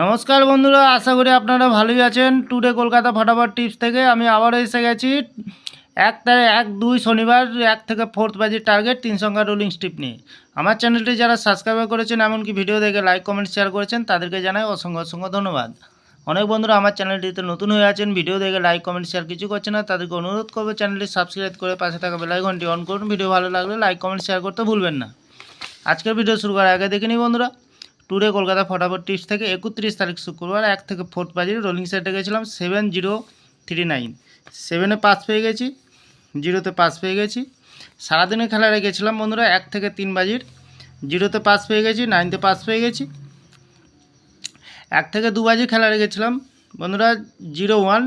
নমস্কার বন্ধুরা, আশা করি আপনারা ভালোই আছেন। টুডে কলকাতা ফটাফট টিপস থেকে আমি আবারও এসে গেছি 1-2 শনিবার 1 থেকে 4 বাজির টার্গেট 3 সংখ্যা রোলিং স্টিপ নিয়ে। আমার চ্যানেলটি যারা সাবস্ক্রাইব করেছেন, এমনকি ভিডিও দেখে লাইক কমেন্ট শেয়ার করেছেন, তাদেরকে জানাই অসংখ্য ধন্যবাদ। অনেক বন্ধুরা আমার চ্যানেলটিতে নতুন হয়ে আছেন, ভিডিও দেখে লাইক কমেন্ট শেয়ার কিছু করছেন না, তাদেরকে অনুরোধ করবো চ্যানেলটি সাবস্ক্রাইব করে পাশে থাকা বেল আইকনটি অন করুন। ভিডিও ভালো লাগলে লাইক কমেন্ট শেয়ার করতে ভুলবেন না। আজকের ভিডিও শুরু করার আগে দেখে নিই বন্ধুরা, টুডে কলকাতা ফটাফট টিপস থেকে 31 তারিখ শুক্রবার 1 থেকে 4 বাজির রোলিং সেটে গেছিলাম 7039। 7-এ পাস পেয়ে গেছি, 0-তে পাস পেয়ে গেছি। সারাদিনে খেলা রেখেছিলাম বন্ধুরা 1 থেকে 3 বাজির, 0-তে পাস পেয়ে গেছি, 9-তে পাস পেয়ে গেছি। 1 থেকে 2 বাজির খেলা রেখেছিলাম বন্ধুরা 01,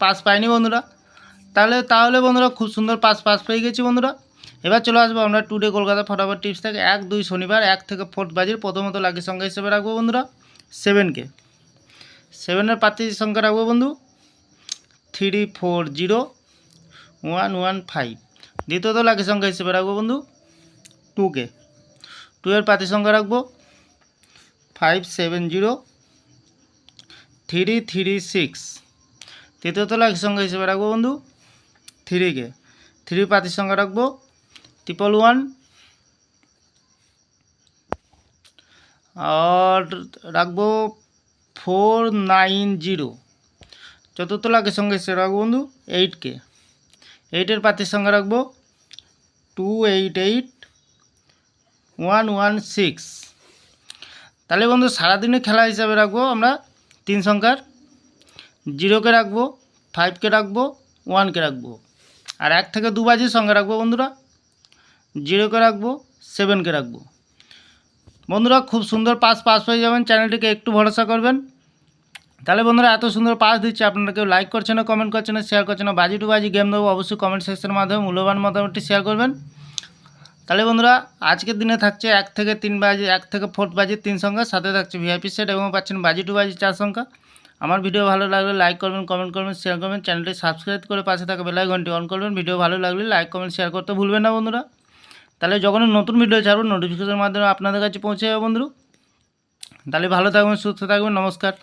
পাস পাইনি বন্ধুরা। তাহলে বন্ধুরা খুব সুন্দর পাস পেয়ে গেছি বন্ধুরা। এবার চলে আসবো আমরা টুডে কলকাতা ফটাফট টিপস থেকে 1-2 শনিবার 1 থেকে 4 বাজির প্রথমত লাকি সংখ্যা হিসেবে রাখবো বন্ধুরা 7কে। 7-এর প্রার্থী সংখ্যা রাখবো বন্ধু 340115। দ্বিতীয়ত লাকি সংখ্যা হিসেবে রাখবো বন্ধু 2কে। 2-এর প্রার্থী সংখ্যা রাখবো 570336। তৃতীয়ত লাকি সংখ্যা হিসেবে রাখবো বন্ধু 3কে। 3 প্রার্থী সংখ্যা রাখবো 111 আর রাখবো 490। চতুর্থ লাখের সঙ্গে হিসেবে রাখবো বন্ধু 8কে। 8-এর প্রার্থীর সঙ্গে রাখবো 288116। তাহলে বন্ধু সারাদিনের খেলা হিসাবে রাখবো আমরা 3 সংখ্যার, 0কে রাখবো, 5কে রাখবো, 1কে রাখবো। আর 1 থেকে 2 বাজির সঙ্গে রাখবো বন্ধুরা 0কে রাখবো, 7কে রাখবো। বন্ধুরা খুব সুন্দর পাস পেয়ে যাবেন, চ্যানেলটিকে একটু ভরসা করবেন। তাহলে বন্ধুরা এত সুন্দর পাস দিচ্ছে, আপনারা কেউ লাইক করছেন না, কমেন্ট করছেন না, শেয়ার করছেন না। বাজি টু বাজি গেম দেবো, অবশ্যই কমেন্ট সেকশনের মাধ্যমে মূল্যবান মতামতটি শেয়ার করবেন। তাহলে বন্ধুরা আজকের দিনে থাকছে 1 থেকে 4 বাজির 3 সংখ্যা, সাথে থাকছে ভিআইপি সেট এবং পাচ্ছেন বাজি টু বাজি 4 সংখ্যা। আমার ভিডিও ভালো লাগলে লাইক করবেন, কমেন্ট করবেন, শেয়ার করবেন। চ্যানেলটি সাবস্ক্রাইব করে পাশে থাকা বেল আইকনটি অন করবেন। ভিডিও ভালো লাগলে লাইক কমেন্ট শেয়ার করতে ভুলবেন না বন্ধুরা। তাহলে যখন নতুন ভিডিও ছাড়বো নোটিফিকেশনের মাধ্যমে আপনাদের কাছে পৌঁছে যাবে বন্ধু। তাহলে ভালো থাকবেন, সুস্থ থাকবেন, নমস্কার।